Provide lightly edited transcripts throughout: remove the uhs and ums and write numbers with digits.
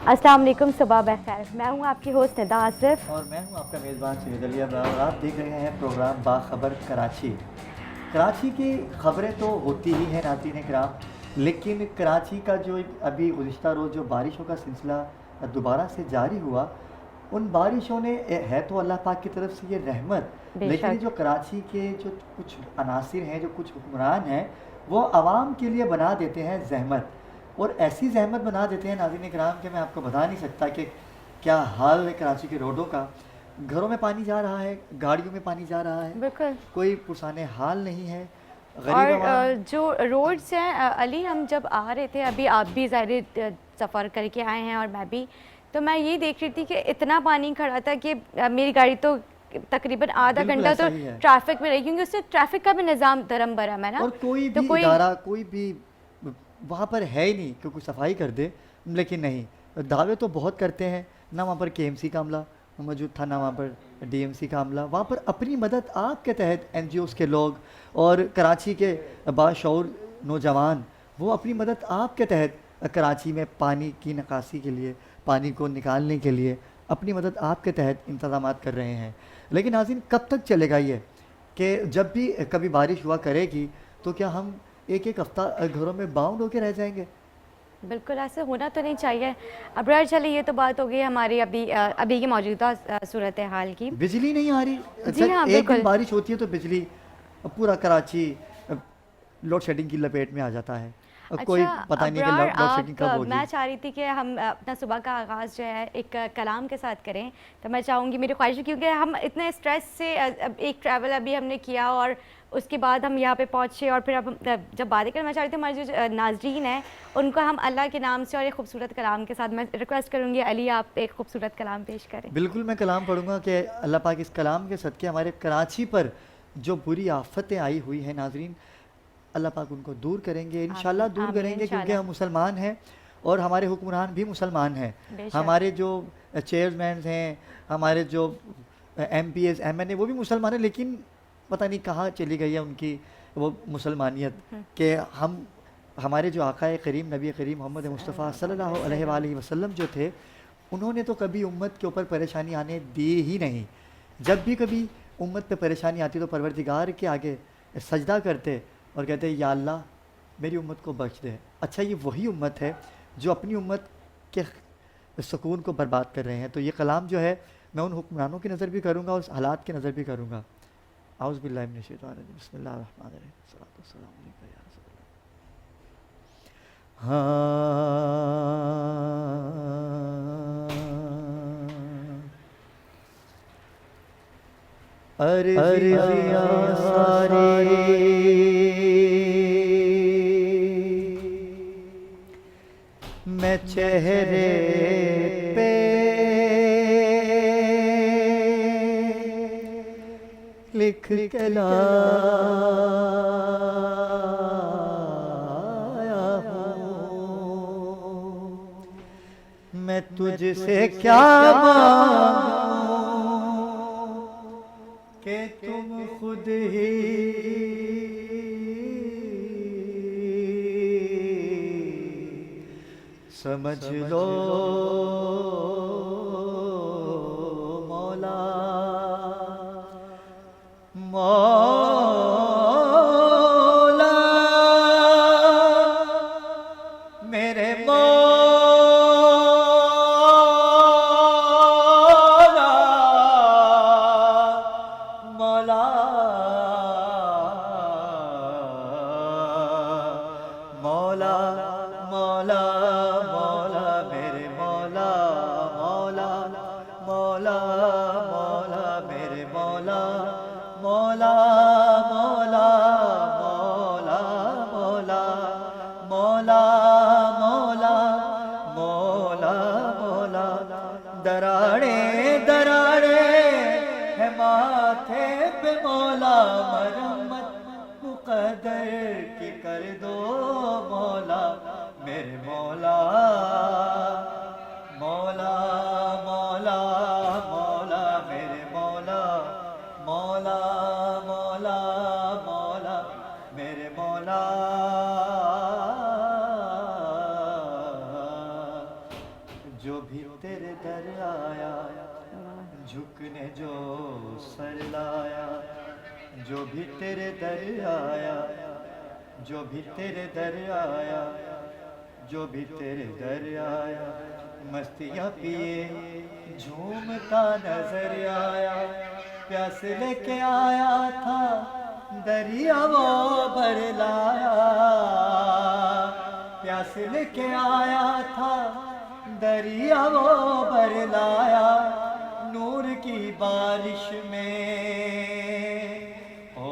अस्सलाम वालेकुम, सुबह बखैर। मैं हूँ आपकी होस्ट निदा आसिफ। और मैं हूं आपका मेज़बान सैयद अली अब्रार और आप देख रहे हैं प्रोग्राम बाखबर कराची। कराची की खबरें तो होती ही हैं नाज़रीन किराम, लेकिन कराची का जो अभी गुज़िश्ता रोज़ जो बारिशों का सिलसिला दोबारा से जारी हुआ, उन बारिशों ने है तो अल्लाह पाक की तरफ से ये रहमत, लेकिन ये बेशक। जो कराची के जो कुछ अनासिर हैं, जो कुछ हुक्मरान हैं, वो आवाम के लिए बना देते हैं जहमत। और ऐसी जहमत बना देते हैं नाज़रीन कराम कि मैं आपको बता नहीं सकता कि क्या हाल है कराची के रोडों का। घरों में पानी जा रहा है, गाड़ियों में पानी जा रहा है, बिल्कुल। कोई पुरसाने हाल नहीं है। गरीब और आवाम। जो रोड्स हैं, अली, हम जब आ रहे थे, अभी आप भी ज़ाहिर सफ़र करके आए हैं और मैं भी, तो मैं ये देख रही थी कि इतना पानी खड़ा था कि मेरी गाड़ी तो तकरीबन आधा बिल्कुल घंटा ऐसा तो ही है। ट्रैफिक में रही, क्योंकि उससे ट्रैफिक का भी निज़ाम धर्म भरम है ना। और कोई तो भी कोई इदारा, कोई भी वहाँ पर है ही नहीं कि कोई सफाई कर दे। लेकिन नहीं, दावे तो बहुत करते हैं, ना वहाँ पर केएमसी का अमला मौजूद था, ना वहाँ पर डीएमसी का अमला। वहाँ पर अपनी मदद आप के तहत एनजीओज़ के लोग और कराची के बाशऊर नौजवान, वो अपनी मदद आप के तहत कराची में पानी की निकासी के लिए, पानी को निकालने के लिए अपनी मदद आप के तहत इंतज़ाम कर रहे हैं। लेकिन नाज़रीन, कब तक चलेगा ये कि जब भी कभी बारिश हुआ करेगी तो क्या हम एक एक हफ्ता घरों में बाउंड होके रह जाएंगे? बिल्कुल ऐसे होना तो नहीं चाहिए। अब यार चलिए, ये तो बात हो गई हमारी अभी की मौजूदा सूरत हाल की। बिजली नहीं आ रही। अच्छा, जी हाँ, एक दिन बिल्कुल। बारिश होती है तो बिजली, पूरा कराची लोड शेडिंग की लपेट में आ जाता है। कोई अच्छा पता नहीं है कि अब्रार, लोड शेडिंग कब मैं होगी। चाह रही थी कि हम अपना सुबह का आगाज़ जो है एक कलाम के साथ करें। तो मैं चाहूँगी, मेरी ख्वाहिश है, क्योंकि हम इतने स्ट्रेस से अब एक ट्रैवल अभी हमने किया और उसके बाद हम यहाँ पे पहुँचे, और फिर अब जब बातें करें, मैं चाह रही थी हमारे जो नाजरीन हैं उनको हम अल्लाह के नाम से और एक खूबसूरत कलाम के साथ, मैं रिक्वेस्ट करूँगी अली, आप एक खूबसूरत कलाम पेश करें। बिल्कुल, मैं कलाम पढ़ूंगा कि अल्लाह पाक इस कलाम के सदक़े हमारे कराची पर जो बुरी आफतें आई हुई हैं नाजरीन, अल्लाह पाक उनको दूर करेंगे, आमीन इंशाल्लाह दूर आमीन करेंगे, क्योंकि इंशाल्लाह। हम मुसलमान हैं और हमारे हुक्मरान भी मुसलमान हैं। बेशक। हमारे जो चेयरमैन हैं, हमारे जो एमपीएस एमएनए, वो भी मुसलमान हैं, लेकिन पता नहीं कहाँ चली गई है उनकी वो मुसलमानियत। कि हम, हमारे जो आकाए करीम नबी करीम मोहम्मद मुस्तफ़ा सल्लल्लाहु अलैहि वसल्लम जो थे, उन्होंने तो कभी उम्मत के ऊपर परेशानी आने दी ही नहीं। जब भी कभी उम्मत पे परेशानी आती तो परवरदिगार के आगे सजदा करते और कहते या अल्लाह मेरी उम्मत को बख्श दे। अच्छा, ये वही उम्मत है जो अपनी उम्मत के सुकून को बर्बाद कर रहे हैं। तो ये कलाम जो है, मैं उन हुक्मरानों की नज़र भी करूँगा और उस हालात की नज़र भी करूँगा। आउज़ बिल्लाहि मिनश शैतानिर रजीम, बिस्मिल्लाहिर रहमानिर रहीम, सल्लल्लाहु अलैहि या रसूल अल्लाह। हाँ, अर्ज़ियाँ सारी मैं चेहरे पे लिख के लाया हूँ। मैं तुझसे क्या मांगूं कि तुम खुद ही समझ लो मौला, मौला मेरे मौला, मौला मौला मौला मौला मेरे मौला, मौला मौला मौला मेरे मौला, मौला मौला मौला मौला मौला मौला मौला मौला। दराड़े दराड़े है माथे पे मौला, मरम्मत मुक़द्दर की कर दो मौला, मेरे मौला, मौला मौला मौला मेरे मौला, मौला मौला मौला मेरे मौला। जो दर आया, झुकने जो सर लाया, जो भी तेरे दर आया, जो भी तेरे दर आया, जो भी तेरे दर आया, मस्तियाँ पिए झूमता नजर आया, प्यास लेके आया था दरिया वो भर लाया, प्यास लेके आया था दरिया वो भर लाया, नूर की बारिश में, ओ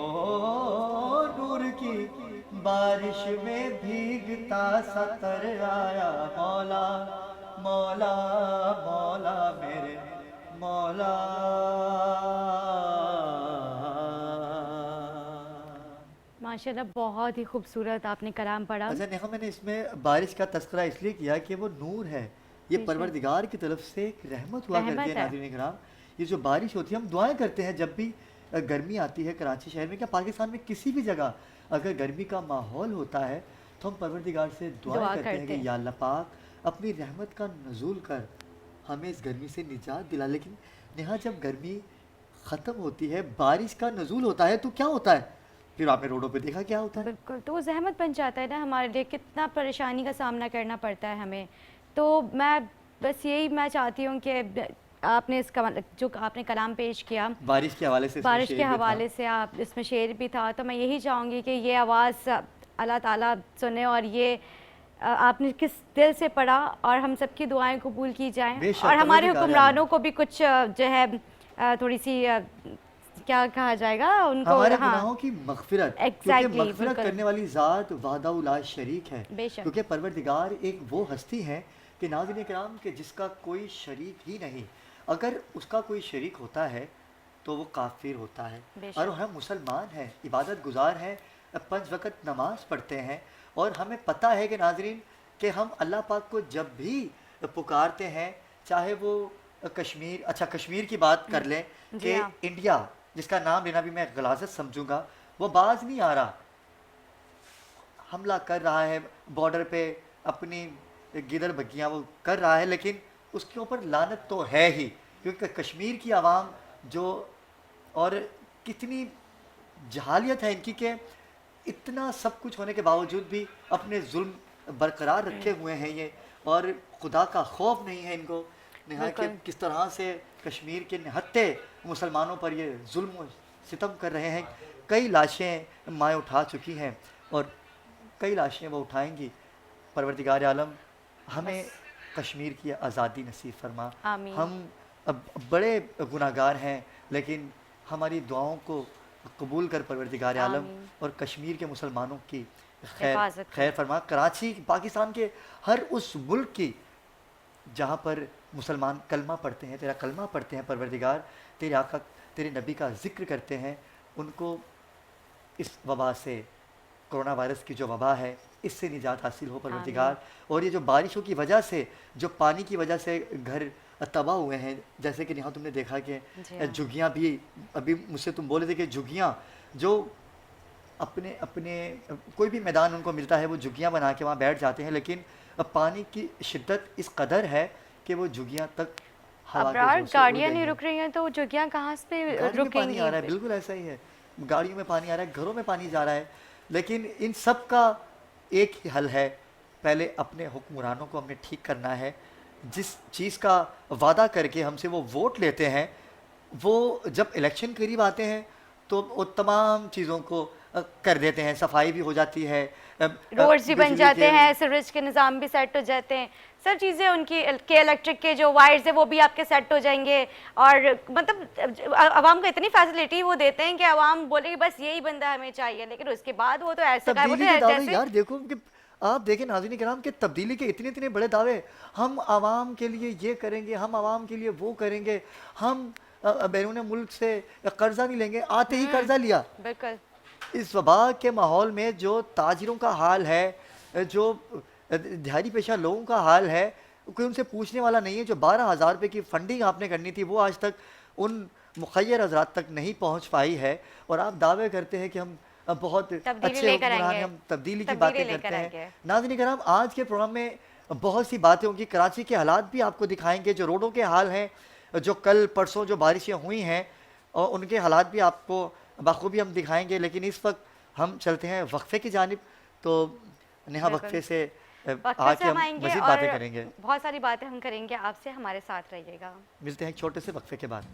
नूर की बारिश में भीगता सा तर आया, मौला मौला मौला मेरे मौला। माशाल्लाह बहुत ही खूबसूरत आपने कलाम पढ़ा। अच्छा नेहा, मैंने इसमें बारिश का तस्करा इसलिए किया कि वो नूर है, ये बेशक। परवरदिगार की तरफ से एक रहमत हुआ करती रहमत है। है। नाज़रीन इकराम, ये जो बारिश होती है, हम दुआएं करते हैं जब भी गर्मी आती है कराची शहर में, क्या पाकिस्तान में किसी भी जगह अगर गर्मी का माहौल होता है तो हम परवरदिगार से दुआएं दुआ करते हैं करते कि हैं। या अल्लाह पाक अपनी रहमत का नज़ूल कर हमें इस गर्मी से निजात दिला। लेकिन नेहा, जब गर्मी ख़त्म होती है, बारिश का नज़ूल होता है, तो क्या होता है? फिर आपने रोडों पे देखा क्या होता है? बिल्कुल, तो वो ज़हमत बन जाता है ना हमारे लिए, कितना परेशानी का सामना करना पड़ता है हमें। तो मैं बस यही मैं चाहती हूँ कि आपने इसका जो आपने कलाम पेश किया बारिश के हवाले से इसमें बारिश के शेर भी था। हवाले से, आप इसमें शेर भी था, तो मैं यही चाहूँगी कि ये आवाज़ अल्लाह ताला सुने और ये आपने किस दिल से पढ़ा और हम सबकी दुआएं कबूल की जाएं, बेशक, और हमारे परवरदिगार हुक्मरानों को भी कुछ जो है थोड़ी सी क्या कहा जाएगा उनको, हमारे हाँ गुनाहों की मगफिरत, क्योंकि एग्जैक्टली मगफिरत बिल्कुल करने वाली ज़ात वाहदाहु ला शरीक है। बेशक क्योंकि परवरदिगार एक वो हस्ती है कि नाज़रीन किराम के जिसका कोई शरीक ही नहीं, अगर उसका कोई शरीक होता है तो वो काफिर होता है। बेशक। और हम मुसलमान हैं, इबादत गुजार हैं, 5 वक़्त नमाज पढ़ते हैं, और हमें पता है कि नाज़रीन कि हम अल्लाह पाक को जब भी पुकारते हैं, चाहे वो कश्मीर, अच्छा कश्मीर की बात कर लें जी कि हाँ। इंडिया जिसका नाम लेना भी मैं गलाजत समझूंगा, वो बाज नहीं आ रहा, हमला कर रहा है बॉर्डर पे, अपनी गिदड़ बग्गियाँ वो कर रहा है, लेकिन उसके ऊपर लानत तो है ही, क्योंकि कश्मीर की आवाम जो, और कितनी जहालियत है इनकी कि इतना सब कुछ होने के बावजूद भी अपने जुल्म बरकरार रखे हुए हैं ये, और खुदा का खौफ नहीं है इनको। नेहा कि बिल्कुल। किस तरह से कश्मीर के निहत्ते मुसलमानों पर ये जुल्म सितम कर रहे हैं। कई लाशें माएँ उठा चुकी हैं और कई लाशें वो उठाएंगी। परवरदिगार आलम हमें कश्मीर की आज़ादी नसीब फरमा। आमीन। हम अब बड़े गुनाहगार हैं, लेकिन हमारी दुआओं को कबूल कर परवरदिगार आलम, आमीन। और कश्मीर के मुसलमानों की हिफाजत कर। खैर फरमा। कराची पाकिस्तान के हर उस मुल्क की जहाँ पर मुसलमान कलमा पढ़ते हैं, तेरा कलमा पढ़ते हैं परवरदिगार, तेरे आका तेरे नबी का जिक्र करते हैं, उनको इस वबा से, कोरोना वायरस की जो वबा है, इससे निजात हासिल हो परवरदिगार। और ये जो बारिशों की वजह से, जो पानी की वजह से घर तबाह हुए हैं, जैसे कि यहाँ तुमने देखा कि जी हाँ। झुग्गियाँ भी, अभी मुझसे तुम बोले थे कि झुग्गियाँ जो अपने अपने कोई भी मैदान उनको मिलता है वो झुग्गियाँ बना के वहाँ बैठ जाते हैं, लेकिन अब पानी की शिद्दत इस कदर है कि वो झुग्गियाँ तक हवा अब के यार जोर से उड़ गाड़ियाँ गई नहीं हैं। रुक रही हैं तो जगह कहाँ से गाड़ी में पानी आ रहा है, रुकेंगी। बिल्कुल ऐसा ही है, गाड़ियों में पानी आ रहा है, घरों में पानी जा रहा है। लेकिन इन सब का एक ही हल है, पहले अपने हुक्मरानों को हमने ठीक करना है। जिस चीज़ का वादा करके हमसे वो वोट लेते हैं, वो जब इलेक्शन करीब आते हैं तो वो तमाम चीज़ों को कर देते हैं, सफाई भी हो जाती है, रोड्स भी बन बिजली जाते के हैं, सीवरेज के निज़ाम भी सेट हो जाते हैं, सब चीज़ें उनकी के इलेक्ट्रिक के जो वायर्स है वो भी आपके सेट हो जाएंगे। और मतलब आवाम को इतनी फैसिलिटी वो देते हैं कि आवाम बोलेगी बस यही बंदा हमें चाहिए, लेकिन उसके बाद वो तो ऐसे का वो तब्दीली के तो दावे जैसे यार देखो कि आप देखें नाज़रीन किराम के तब्दीली के इतने इतने बड़े दावे, हम आवाम के लिए ये करेंगे, हम आवाम के लिए वो करेंगे, हम बैरून मुल्क से कर्जा नहीं लेंगे, आते ही कर्जा लिया। बिल्कुल इस वबा के माहौल में जो ताजिरों का हाल है, जो दिहाड़ी पेशा लोगों का हाल है, कोई उनसे पूछने वाला नहीं है। जो 12,000 रुपये की फंडिंग आपने करनी थी वो आज तक उन मुखय्यर हजरात तक नहीं पहुंच पाई है, और आप दावे करते हैं कि हम बहुत तब्दीली अच्छे लेकर हुक्मरान हैं, आएंगे, हम तब्दीली की तब्दीली बातें लेकर करते आएंगे। हैं। नाज़रीन कराम, आज के प्रोग्राम में बहुत सी बातें होंगी, कराची के हालात भी आपको दिखाएंगे, जो रोडों के हाल हैं, जो कल परसों जो बारिशें हुई हैं और उनके हालात भी आपको बखूबी हम दिखाएंगे। लेकिन इस वक्त हम चलते हैं वक्फे की जानिब। तो नेहा बिल्कुल। वक्फे से वक़्फ़े से आके हम हम आएँगे मज़ीद और बातें करेंगे। बहुत सारी बातें हम करेंगे आपसे, हमारे साथ रहिएगा। मिलते हैं एक छोटे से वक्फे के बाद।